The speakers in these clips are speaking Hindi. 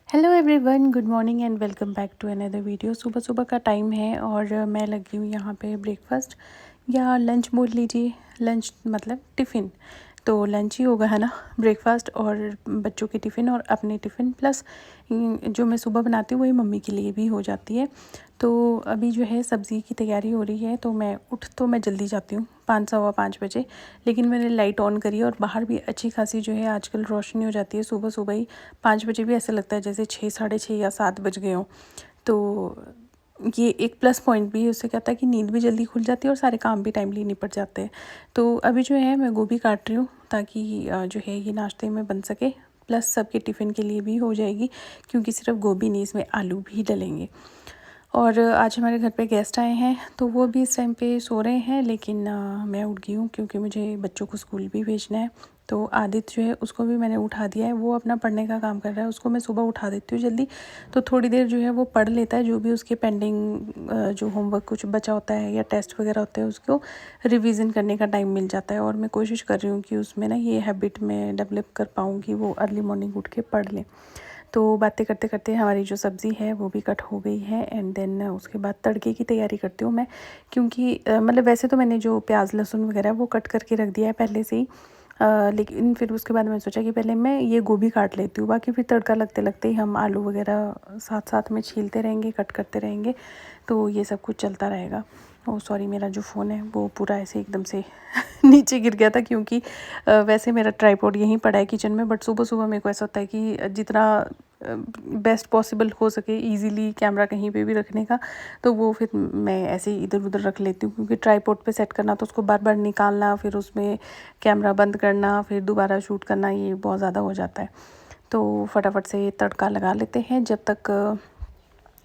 Hello everyone, good morning and welcome back to another video. सुबह सुबह का टाइम है और मैं लगी हूँ यहाँ पे ब्रेकफास्ट या लंच बोल लीजिए। लंच मतलब टिफ़िन, तो लंच ही होगा है ना। ब्रेकफास्ट और बच्चों के टिफ़िन और अपने टिफ़िन प्लस जो मैं सुबह बनाती हूँ वही मम्मी के लिए भी हो जाती है। तो अभी जो है सब्ज़ी की तैयारी हो रही है, तो मैं जल्दी जाती हूँ 5 सवा 5 बजे। लेकिन मैंने लाइट ऑन करी और बाहर भी अच्छी खासी जो है आजकल रोशनी हो जाती है सुबह सुबह ही। 5 बजे भी ऐसा लगता है जैसे 6 साढ़े 6 या 7 बज गए हों। तो ये एक प्लस पॉइंट भी है, उससे क्या होता है कि नींद भी जल्दी खुल जाती है और सारे काम भी टाइमली निपट जाते हैं। तो अभी जो है मैं गोभी काट रही हूँ ताकि जो है ये नाश्ते में बन सके, प्लस सबके टिफ़िन के लिए भी हो जाएगी, क्योंकि सिर्फ गोभी नहीं, इसमें आलू भी डलेंगे। और आज हमारे घर पे गेस्ट आए हैं, तो वो भी इस टाइम पे सो रहे हैं, लेकिन मैं उठ गई हूँ क्योंकि मुझे बच्चों को स्कूल भी भेजना है। तो आदित्य जो है उसको भी मैंने उठा दिया है, वो अपना पढ़ने का काम कर रहा है, उसको मैं सुबह उठा देती हूँ जल्दी। तो थोड़ी देर जो है वो पढ़ लेता है, जो भी उसके पेंडिंग जो होमवर्क कुछ बचा होता है या टेस्ट वगैरह होते हैं उसको रिवीजन करने का टाइम मिल जाता है। और मैं कोशिश कर रही हूँ कि उसमें ना ये हैबिट में डेवलप कर पाऊँ कि वो अर्ली मॉर्निंग उठ के पढ़ ले। तो बातें करते करते हमारी जो सब्ज़ी है वो भी कट हो गई है, एंड देन उसके बाद तड़के की तैयारी करती हूँ मैं, क्योंकि मतलब वैसे तो मैंने जो प्याज लहसुन वगैरह वो कट करके रख दिया है पहले से ही। लेकिन फिर उसके बाद मैंने सोचा कि पहले मैं ये गोभी काट लेती हूँ, बाकी फिर तड़का लगते लगते ही हम आलू वगैरह साथ साथ में छीलते रहेंगे, कट करते रहेंगे, तो ये सब कुछ चलता रहेगा। ओह सॉरी, मेरा जो फ़ोन है वो पूरा ऐसे एकदम से नीचे गिर गया था, क्योंकि वैसे मेरा ट्राइपॉड यहीं पड़ा है किचन में, बट सुबह सुबह मेरे को ऐसा होता है कि जितना बेस्ट पॉसिबल हो सके इजीली कैमरा कहीं पे भी रखने का, तो वो फिर मैं ऐसे ही इधर उधर रख लेती हूँ, क्योंकि ट्राइपॉड पे सेट करना तो उसको बार बार निकालना, फिर उसमें कैमरा बंद करना, फिर दोबारा शूट करना, ये बहुत ज़्यादा हो जाता है। तो फटाफट से तड़का लगा लेते हैं जब तक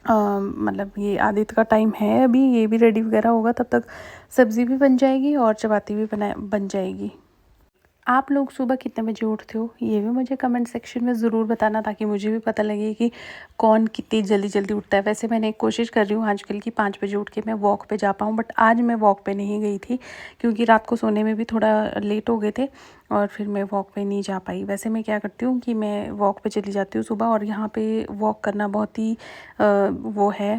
मतलब ये आदित्य का टाइम है, अभी ये भी रेडी वगैरह होगा, तब तक सब्ज़ी भी बन जाएगी और चपाती भी बन जाएगी। आप लोग सुबह कितने बजे उठते हो, ये भी मुझे कमेंट सेक्शन में ज़रूर बताना, ताकि मुझे भी पता लगे कि कौन कितनी जल्दी जल्दी उठता है। वैसे मैंने कोशिश कर रही हूँ आजकल कि 5 बजे उठ के मैं वॉक पे जा पाऊँ, बट आज मैं वॉक पे नहीं गई थी, क्योंकि रात को सोने में भी थोड़ा लेट हो गए थे और फिर मैं वॉक पे नहीं जा पाई। वैसे मैं क्या करती हूँ कि मैं वॉक पे चली जाती हूँ सुबह, और यहाँ पे वॉक करना बहुत ही वो है,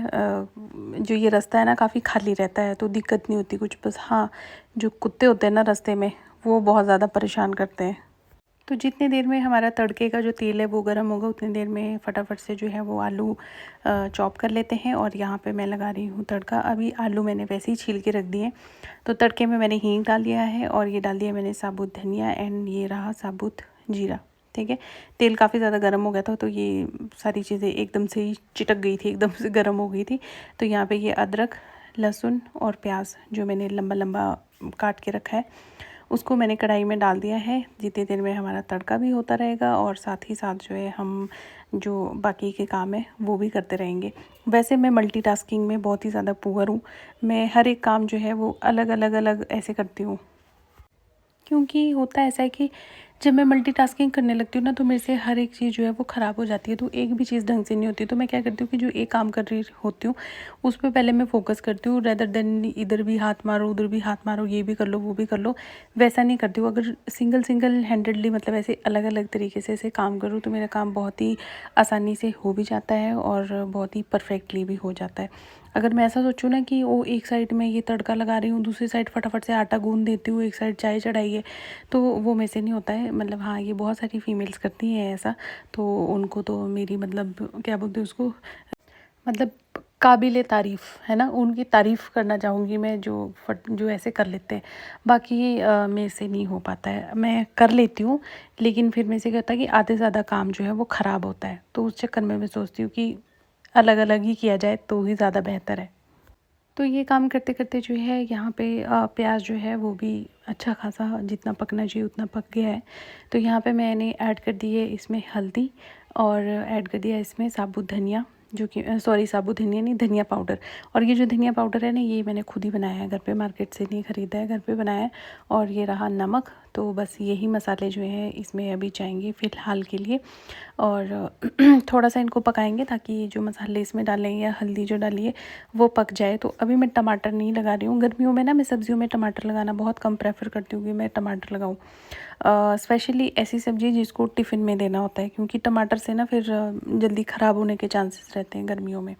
जो ये रास्ता है ना काफ़ी खाली रहता है, तो दिक्कत नहीं होती कुछ। बस हाँ, जो कुत्ते होते हैं ना रास्ते में, वो बहुत ज़्यादा परेशान करते हैं। तो जितनी देर में हमारा तड़के का जो तेल है वो गर्म होगा, उतनी देर में फटाफट से जो है वो आलू चॉप कर लेते हैं। और यहाँ पे मैं लगा रही हूँ तड़का। अभी आलू मैंने वैसे ही छील के रख दिए। तो तड़के में मैंने हींग डाल दिया है, और ये डाल दिया मैंने साबुत धनिया, एंड ये रहा साबुत जीरा। ठीक है, तेल काफ़ी ज़्यादा गर्म हो गया था, तो ये सारी चीज़ें एकदम से ही चिटक गई थी, एकदम से गर्म हो गई थी। तो यहाँ पे ये अदरक, लहसुन और प्याज जो मैंने लंबा लंबा काट के रखा है, उसको मैंने कढ़ाई में डाल दिया है। जितनी देर में हमारा तड़का भी होता रहेगा, और साथ ही साथ जो है हम जो बाकी के काम है वो भी करते रहेंगे। वैसे मैं मल्टीटास्किंग में बहुत ही ज़्यादा पुअर हूँ। मैं हर एक काम जो है वो अलग अलग अलग ऐसे करती हूँ, क्योंकि होता ऐसा है कि जब मैं मल्टीटास्किंग करने लगती हूँ ना, तो मेरे से हर एक चीज़ जो है वो ख़राब हो जाती है, तो एक भी चीज़ ढंग से नहीं होती। तो मैं क्या करती हूँ कि जो एक काम कर रही होती हूँ उस पे पहले मैं फ़ोकस करती हूँ, रेदर देन इधर भी हाथ मारो उधर भी हाथ मारो, ये भी कर लो वो भी कर लो, वैसा नहीं करती हूँ। अगर सिंगल सिंगल हैंडेडली मतलब ऐसे अलग अलग तरीके से ऐसे काम करूँ, तो मेरा काम बहुत ही आसानी से हो भी जाता है और बहुत ही परफेक्टली भी हो जाता है। अगर मैं ऐसा सोचूँ ना कि वो एक साइड में ये तड़का लगा रही हूँ, दूसरी साइड फटाफट से आटा गूँध देती हूँ, एक साइड चाय चढ़ाई है, तो वो मेरे से नहीं होता है। मतलब हाँ, ये बहुत सारी फीमेल्स करती हैं ऐसा, तो उनको तो मेरी मतलब क्या बोलते हैं उसको, मतलब काबिले तारीफ़ है ना, उनकी तारीफ़ करना चाहूँगी मैं, जो ऐसे कर लेते हैं। बाकी मेरे से नहीं हो पाता है। मैं कर लेती हूँ, लेकिन फिर मेरे से क्या होता है कि आधे से ज़्यादा काम जो है वो ख़राब होता है, तो उस चक्कर में मैं सोचती हूँ कि अलग अलग ही किया जाए तो ही ज़्यादा बेहतर है। तो ये काम करते करते जो है यहाँ पे प्याज जो है वो भी अच्छा खासा जितना पकना चाहिए उतना पक गया है। तो यहाँ पे मैंने ऐड कर दी है इसमें हल्दी, और ऐड कर दिया इसमें साबुत धनिया, जो कि सॉरी साबुत धनिया नहीं, धनिया पाउडर। और ये जो धनिया पाउडर है ना, ये मैंने खुद ही बनाया है घर पे, मार्केट से नहीं ख़रीदा है, घर पे बनाया है। और ये रहा नमक, तो बस यही मसाले जो हैं इसमें अभी जाएंगे फ़िलहाल के लिए। और थोड़ा सा इनको पकाएंगे ताकि ये जो मसाले इसमें डालें या हल्दी जो डाली है वो पक जाए। तो अभी मैं टमाटर नहीं लगा रही हूँ। गर्मियों में ना मैं सब्जियों में टमाटर लगाना बहुत कम प्रेफर करती हूँ कि मैं टमाटर लगाऊँ, स्पेशली ऐसी सब्ज़ी जिसको टिफ़िन में देना होता है, क्योंकि टमाटर से ना फिर जल्दी ख़राब होने के चांसेस रहते हैं गर्मियों में।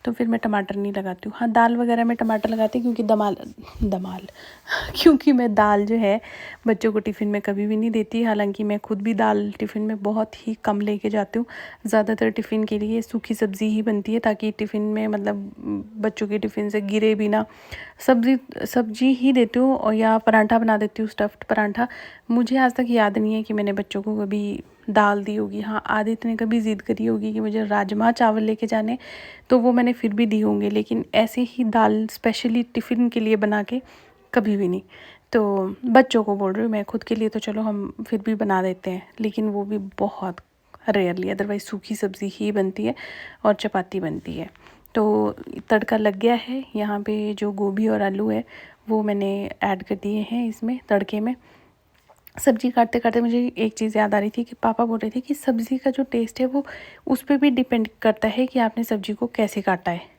तो फिर मैं टमाटर नहीं लगाती हूँ। हाँ, दाल वगैरह में टमाटर लगाती हूँ, क्योंकि दमाल क्योंकि मैं दाल जो है बच्चों को टिफ़िन में कभी भी नहीं देती। हालांकि मैं खुद भी दाल टिफ़िन में बहुत ही कम लेके जाती हूँ। ज़्यादातर टिफ़िन के लिए सूखी सब्ज़ी ही बनती है, ताकि टिफ़िन में मतलब बच्चों के टिफ़िन से गिरे भी ना। सब्ज़ी ही देती हूँ, और या पराठा बना देती हूँ, स्टफ़्ड पराठा। मुझे आज तक याद नहीं है कि मैंने बच्चों को कभी दाल दी होगी। हाँ, आदित्य ने कभी ज़िद करी होगी कि मुझे राजमा चावल लेके जाने, तो वो मैंने फिर भी दी होंगे, लेकिन ऐसे ही दाल स्पेशली टिफ़िन के लिए बना के कभी भी नहीं। तो बच्चों को बोल रही हूँ, मैं खुद के लिए तो चलो हम फिर भी बना देते हैं, लेकिन वो भी बहुत रेयरली। अदरवाइज़ सूखी सब्ज़ी ही बनती है और चपाती बनती है। तो तड़का लग गया है। यहाँ पे जो गोभी और आलू है वो मैंने ऐड कर दिए हैं इसमें तड़के में। सब्ज़ी काटते काटते मुझे एक चीज़ याद आ रही थी कि पापा बोल रहे थे कि सब्ज़ी का जो टेस्ट है वो उस पे भी डिपेंड करता है कि आपने सब्ज़ी को कैसे काटा है।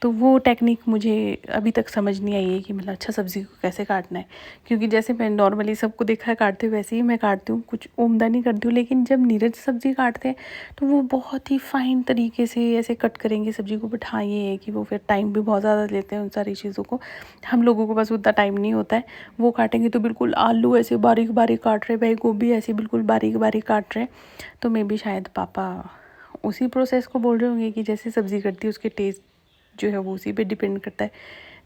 तो वो टेक्निक मुझे अभी तक समझ नहीं आई है कि मतलब अच्छा सब्ज़ी को कैसे काटना है, क्योंकि जैसे मैं नॉर्मली सबको देखा है काटते हुए वैसे ही मैं काटती हूँ, कुछ उम्दा नहीं करती हूँ। लेकिन जब नीरज सब्ज़ी काटते हैं तो वो बहुत ही फ़ाइन तरीके से ऐसे कट करेंगे सब्ज़ी को। बट हाँ, ये है कि वो फिर टाइम भी बहुत ज़्यादा लेते हैं उन सारी चीज़ों को। हम लोगों को बस उतना टाइम नहीं होता है। वो काटेंगे तो बिल्कुल आलू ऐसे बारीक बारीक काट रहे, भाई गोभी ऐसे बिल्कुल बारीक बारीक काट रहे। तो मे बी शायद पापा उसी प्रोसेस को बोल रहे होंगे कि जैसे सब्ज़ी करती है उसके टेस्ट जो है वो उसी पे डिपेंड करता है।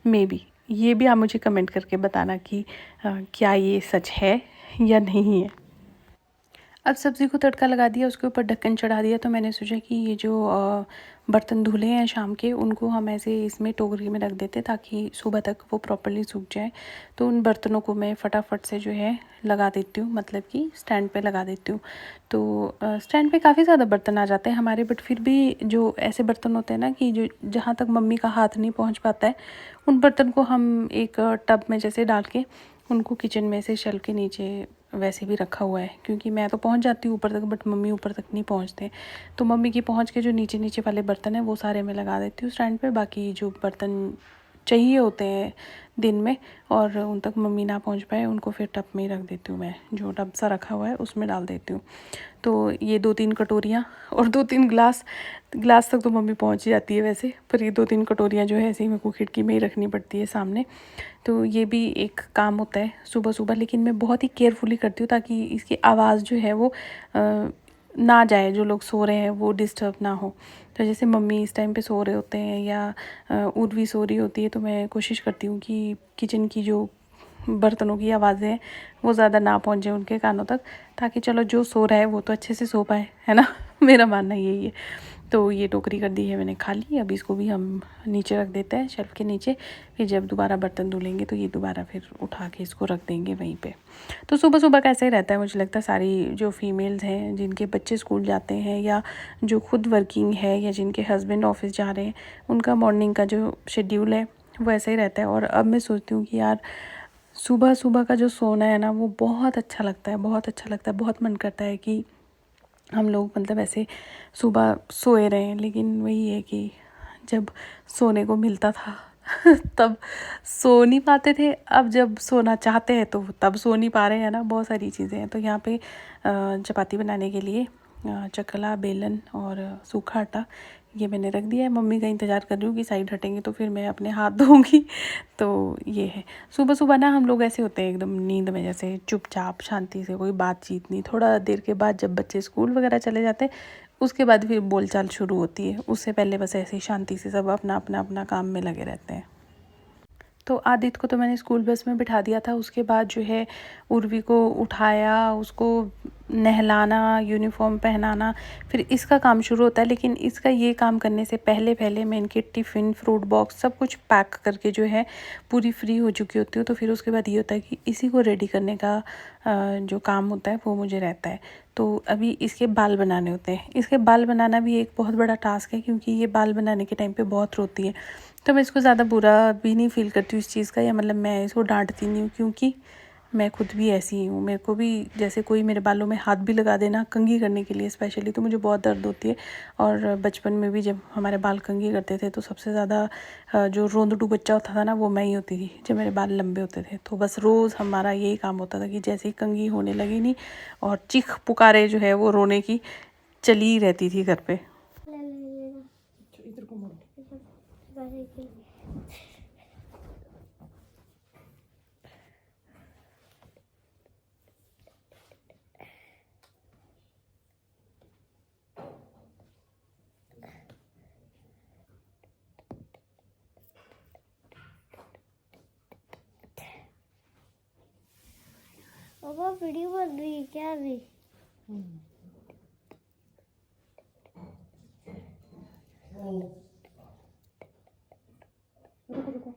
मे बी ये भी आप मुझे कमेंट करके बताना कि क्या ये सच है या नहीं है। अब सब्ज़ी को तड़का लगा दिया, उसके ऊपर ढक्कन चढ़ा दिया। तो मैंने सोचा कि ये जो बर्तन धुले हैं शाम के, उनको हम ऐसे इसमें टोकरी में रख देते ताकि सुबह तक वो प्रॉपर्ली सूख जाए। तो उन बर्तनों को मैं फटाफट से जो है लगा देती हूँ, मतलब कि स्टैंड पे लगा देती हूँ। तो स्टैंड पे काफ़ी ज़्यादा बर्तन आ जाते हैं हमारे, बट फिर भी जो ऐसे बर्तन होते हैं ना कि जो जहाँ तक मम्मी का हाथ नहीं पहुँच पाता है, उन बर्तन को हम एक टब में जैसे डाल के उनको किचन में से शेल्फ के नीचे वैसे भी रखा हुआ है। क्योंकि मैं तो पहुंच जाती हूँ ऊपर तक, बट मम्मी ऊपर तक नहीं पहुंचते। तो मम्मी की पहुंच के जो नीचे नीचे वाले बर्तन हैं वो सारे मैं लगा देती हूँ स्टैंड पे। बाकी जो बर्तन चाहिए होते हैं दिन में और उन तक मम्मी ना पहुंच पाए, उनको फिर टब में ही रख देती हूँ। मैं जो टब सा रखा हुआ है उसमें डाल देती हूँ। तो ये 2-3 कटोरियाँ और 2-3 ग्लास तक तो मम्मी पहुंच ही जाती है वैसे, पर ये 2-3 कटोरियाँ जो है ऐसे ही मेरे को खिड़की में ही रखनी पड़ती है सामने। तो ये भी एक काम होता है सुबह सुबह, लेकिन मैं बहुत ही केयरफुली करती हूँ ताकि इसकी आवाज़ जो है वो ना जाए, जो लोग सो रहे हैं वो डिस्टर्ब ना हो। तो जैसे मम्मी इस टाइम पे सो रहे होते हैं या उर्वी सो रही होती है, तो मैं कोशिश करती हूँ कि किचन की जो बर्तनों की आवाज़ें हैं वो ज़्यादा ना पहुँचे उनके कानों तक, ताकि चलो जो सो रहा है वो तो अच्छे से सो पाए, है ना। मेरा मानना यही है। तो ये टोकरी कर दी है मैंने खाली। अब इसको भी हम नीचे रख देते हैं शेल्फ़ के नीचे। फिर जब दोबारा बर्तन धुलेंगे तो ये दोबारा फिर उठा के इसको रख देंगे वहीं पे। तो सुबह सुबह का ऐसे ही रहता है। मुझे लगता है सारी जो फीमेल्स हैं जिनके बच्चे स्कूल जाते हैं या जो खुद वर्किंग है या जिनके हस्बैंड ऑफिस जा रहे हैं, उनका मॉर्निंग का जो शेड्यूल है वो ऐसा ही रहता है। और अब मैं सोचती हूँ कि यार सुबह सुबह का जो सोना है ना वो बहुत अच्छा लगता है, बहुत अच्छा लगता है। बहुत मन करता है कि हम लोग मतलब ऐसे सुबह सोए रहें। लेकिन वही है कि जब सोने को मिलता था तब सो नहीं पाते थे। अब जब सोना चाहते हैं तो तब सो नहीं पा रहे हैं ना। बहुत सारी चीज़ें हैं। तो यहाँ पे चपाती बनाने के लिए चकला, बेलन और सूखा आटा ये मैंने रख दिया है। मम्मी का इंतज़ार कर रही हूँ कि साइड हटेंगे तो फिर मैं अपने हाथ धोऊंगी। तो ये है। सुबह सुबह ना हम लोग ऐसे होते हैं एकदम नींद में, जैसे चुपचाप शांति से, कोई बातचीत नहीं। थोड़ा देर के बाद जब बच्चे स्कूल वगैरह चले जाते हैं उसके बाद फिर बोलचाल शुरू होती है। उससे पहले बस ऐसे ही शांति से सब अपना अपना अपना काम में लगे रहते हैं। तो आदित्य को तो मैंने स्कूल बस में बिठा दिया था। उसके बाद जो है उर्वी को उठाया, उसको नहलाना, यूनिफॉर्म पहनाना, फिर इसका काम शुरू होता है। लेकिन इसका ये काम करने से पहले पहले मैं इनके टिफ़िन, फ्रूट बॉक्स सब कुछ पैक करके जो है पूरी फ्री हो चुकी होती हूँ। तो फिर उसके बाद ये होता है कि इसी को रेडी करने का जो काम होता है वो मुझे रहता है। तो अभी इसके बाल बनाने होते हैं। इसके बाल बनाना भी एक बहुत बड़ा टास्क है, क्योंकि ये बाल बनाने के टाइम पे बहुत रोती है। तो मैं इसको ज़्यादा बुरा भी नहीं फ़ील करती हूँ इस चीज़ का, या मतलब मैं इसको डांटती नहीं हूँ, क्योंकि मैं खुद भी ऐसी ही हूँ। मेरे को भी जैसे कोई मेरे बालों में हाथ भी लगा देना कंघी करने के लिए स्पेशली, तो मुझे बहुत दर्द होती है। और बचपन में भी जब हमारे बाल कंघी करते थे तो सबसे ज़्यादा जो रोंदटू बच्चा होता था ना, वो मैं ही होती थी जब मेरे बाल लंबे होते थे। तो बस रोज़ हमारा यही काम होता था कि जैसे ही कंघी होने लगी नहीं और चीख पुकारे जो है वो रोने की चली रहती थी घर पे। पापा वीडियो बन रही है क्या अभी? रुको।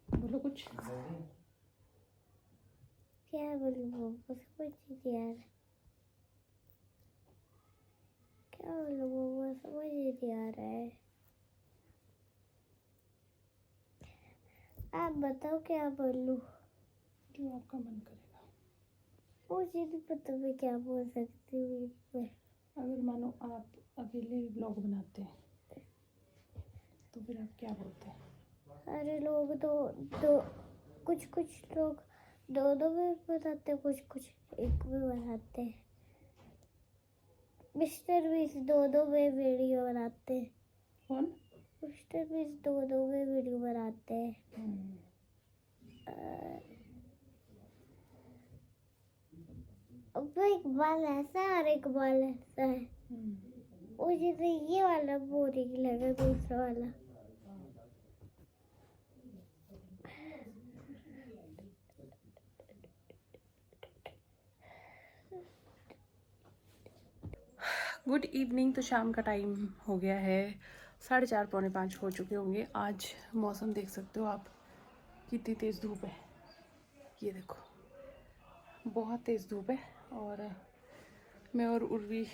बोलो कुछ। क्या बोलूं पापा, समझ नहीं आ रहा। क्या बोलूं पापा, समझ नहीं आ रहा है। आप बताओ क्या बोलूं? जो आपका मन करेगा। मुझे नहीं पता मैं क्या बोल सकती हूँ इसमें। अगर मानो आप अकेले ब्लॉग बनाते हैं तो फिर आप क्या बोलते हैं? अरे लोग दो कुछ लोग दो में बनाते हैं, कुछ एक में बनाते हैं। मिस्टर बीस्ट दो में वीडियो बनाते हैं। कौन? मिस्टर बीस्ट दो में वीडियो बनाते हैं। अब एक बाल ऐसा है और एक बाल ऐसा है। मुझे तो ये वाला बोरिंग लगा, दूसरा वाला। Good evening. तो शाम का टाइम हो गया है, 4:30 पौने 5 हो चुके होंगे। आज मौसम देख सकते हो आप, कितनी तेज़ धूप है। ये देखो, बहुत तेज़ धूप है। और मैं और उर्वी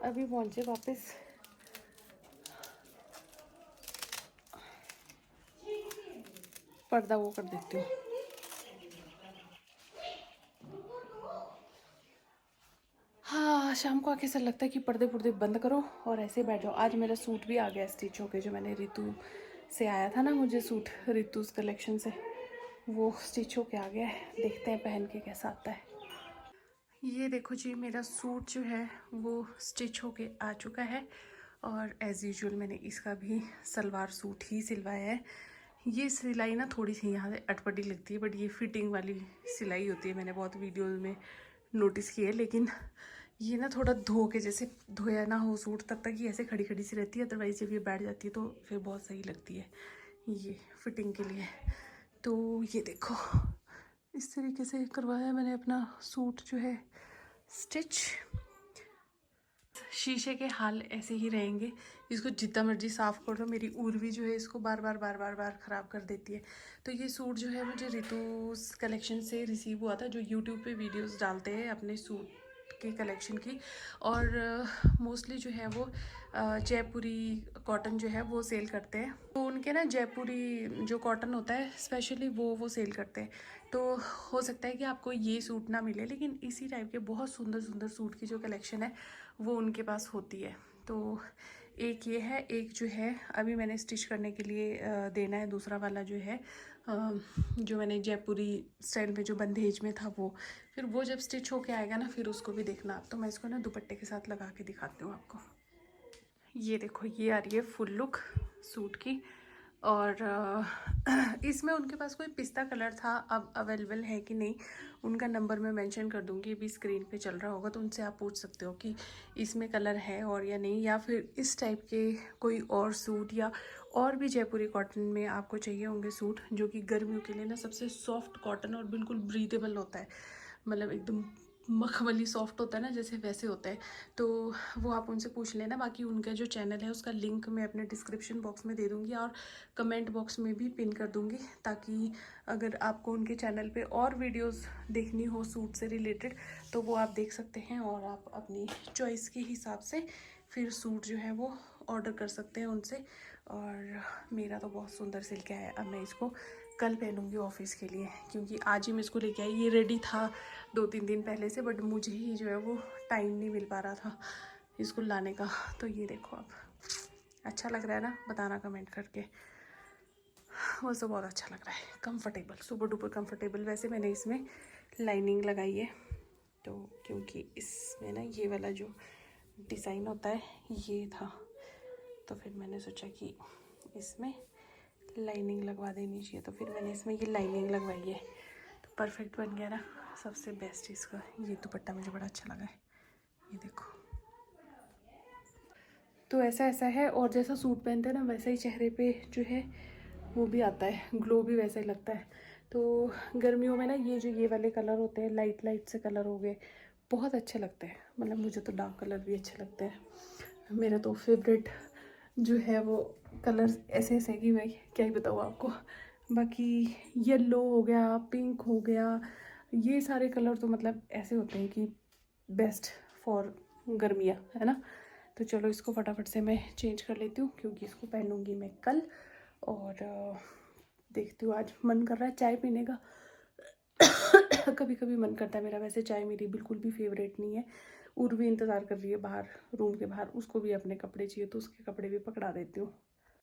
अभी पहुँचे वापस। पर्दा वो कर देती हूँ। हाँ, शाम को आके ऐसा लगता है कि पर्दे पुर्दे बंद करो और ऐसे बैठ जाओ। आज मेरा सूट भी आ गया स्टिच होके, जो मैंने रितु से आया था ना मुझे सूट, रितुस कलेक्शन से, वो स्टिच होके आ गया है। देखते हैं पहन के कैसा आता है। ये देखो जी, मेरा सूट जो है वो स्टिच होके आ चुका है। और एज़ यूजुअल मैंने इसका भी सलवार सूट ही सिलवाया है। ये सिलाई ना थोड़ी सी यहाँ से अटपटी लगती है, बट ये फिटिंग वाली सिलाई होती है, मैंने बहुत वीडियोज़ में नोटिस की है। लेकिन ये ना थोड़ा धो के, जैसे धोया ना हो सूट तब तक ये ऐसे खड़ी खड़ी सी रहती है, अदरवाइज जब ये बैठ जाती है तो फिर बहुत सही लगती है ये फिटिंग के लिए। तो ये देखो, इस तरीके से करवाया मैंने अपना सूट जो है स्टिच। शीशे के हाल ऐसे ही रहेंगे, इसको जितना मर्जी साफ़ कर दो, मेरी उर्वी जो है इसको बार बार ख़राब कर देती है। तो ये सूट जो है मुझे रितु कलेक्शन से रिसीव हुआ था, जो यूट्यूब पे वीडियोस डालते हैं अपने सूट की कलेक्शन की। और मोस्टली जो है वो जयपुरी कॉटन जो है वो सेल करते हैं। तो उनके ना जयपुरी जो कॉटन होता है स्पेशली वो सेल करते हैं। तो हो सकता है कि आपको ये सूट ना मिले, लेकिन इसी टाइप के बहुत सुंदर सुंदर सूट की जो कलेक्शन है वो उनके पास होती है। तो एक ये है, एक जो है अभी मैंने स्टिच करने के लिए देना है, दूसरा वाला जो है जो मैंने जयपुरी स्टाइल में जो बंदेज में था वो, फिर वो जब स्टिच होके आएगा ना फिर उसको भी देखना आप। तो मैं इसको ना दुपट्टे के साथ लगा के दिखाती हूँ आपको। ये देखो, ये आ रही है फुल लुक सूट की। और इसमें उनके पास कोई पिस्ता कलर था, अब अवेलेबल है कि नहीं उनका नंबर मैं मेंशन कर दूंगी, अभी स्क्रीन पे चल रहा होगा, तो उनसे आप पूछ सकते हो कि इसमें कलर है और या नहीं, या फिर इस टाइप के कोई और सूट या और भी जयपुरी कॉटन में आपको चाहिए होंगे सूट, जो कि गर्मियों के लिए ना सबसे सॉफ्ट कॉटन और बिल्कुल ब्रीदेबल होता है, मतलब एकदम मखमली सॉफ्ट होता है ना, जैसे वैसे होता है। तो वो आप उनसे पूछ लेना। बाकी उनका जो चैनल है उसका लिंक मैं अपने डिस्क्रिप्शन बॉक्स में दे दूँगी और कमेंट बॉक्स में भी पिन कर दूँगी, ताकि अगर आपको उनके चैनल पे और वीडियोस देखनी हो सूट से रिलेटेड तो वो आप देख सकते हैं, और आप अपनी चॉइस के हिसाब से फिर सूट जो है वो ऑर्डर कर सकते हैं उनसे। और मेरा तो बहुत सुंदर सिल के आया, अब मैं इसको कल पहनूंगी ऑफिस के लिए, क्योंकि आज ही मैं इसको लेके आई। ये रेडी था 2-3 दिन पहले से, बट मुझे ही जो है वो टाइम नहीं मिल पा रहा था इसको लाने का। तो ये देखो, अब अच्छा लग रहा है ना, बताना कमेंट करके। वो तो बहुत अच्छा लग रहा है, कंफर्टेबल, सुपर डुपर कंफर्टेबल। वैसे मैंने इसमें लाइनिंग लगाई है, तो क्योंकि इसमें ना ये वाला जो डिज़ाइन होता है ये था, तो फिर मैंने सोचा कि इसमें लाइनिंग लगवा देनी चाहिए, तो फिर मैंने इसमें ये लाइनिंग लगवाई है, तो परफेक्ट बन गया ना। सबसे बेस्ट इसका ये दुपट्टा मुझे बड़ा अच्छा लगा है, ये देखो। तो ऐसा है, और जैसा सूट पहनते हैं ना वैसा ही चेहरे पे जो है वो भी आता है, ग्लो भी वैसा ही लगता है। तो गर्मियों में ना ये वाले कलर होते हैं, लाइट लाइट से कलर हो गए, बहुत अच्छे लगते हैं। मतलब मुझे तो डार्क कलर भी अच्छे लगते हैं। मेरा तो फेवरेट जो है वो कलर ऐसे ऐसे कि मैं क्या ही बताऊँ आपको। बाकी येलो हो गया, पिंक हो गया, ये सारे कलर तो मतलब ऐसे होते हैं कि बेस्ट फॉर गर्मियाँ, है ना। तो चलो इसको फटाफट से मैं चेंज कर लेती हूँ, क्योंकि इसको पहनूंगी मैं कल। और देखती हूँ, आज मन कर रहा है चाय पीने का। कभी कभी मन करता है मेरा, वैसे चाय मेरी बिल्कुल भी फेवरेट नहीं है। उर्वी इंतज़ार कर रही है बाहर, रूम के बाहर, उसको भी अपने कपड़े चाहिए, तो उसके कपड़े भी पकड़ा देती हूँ।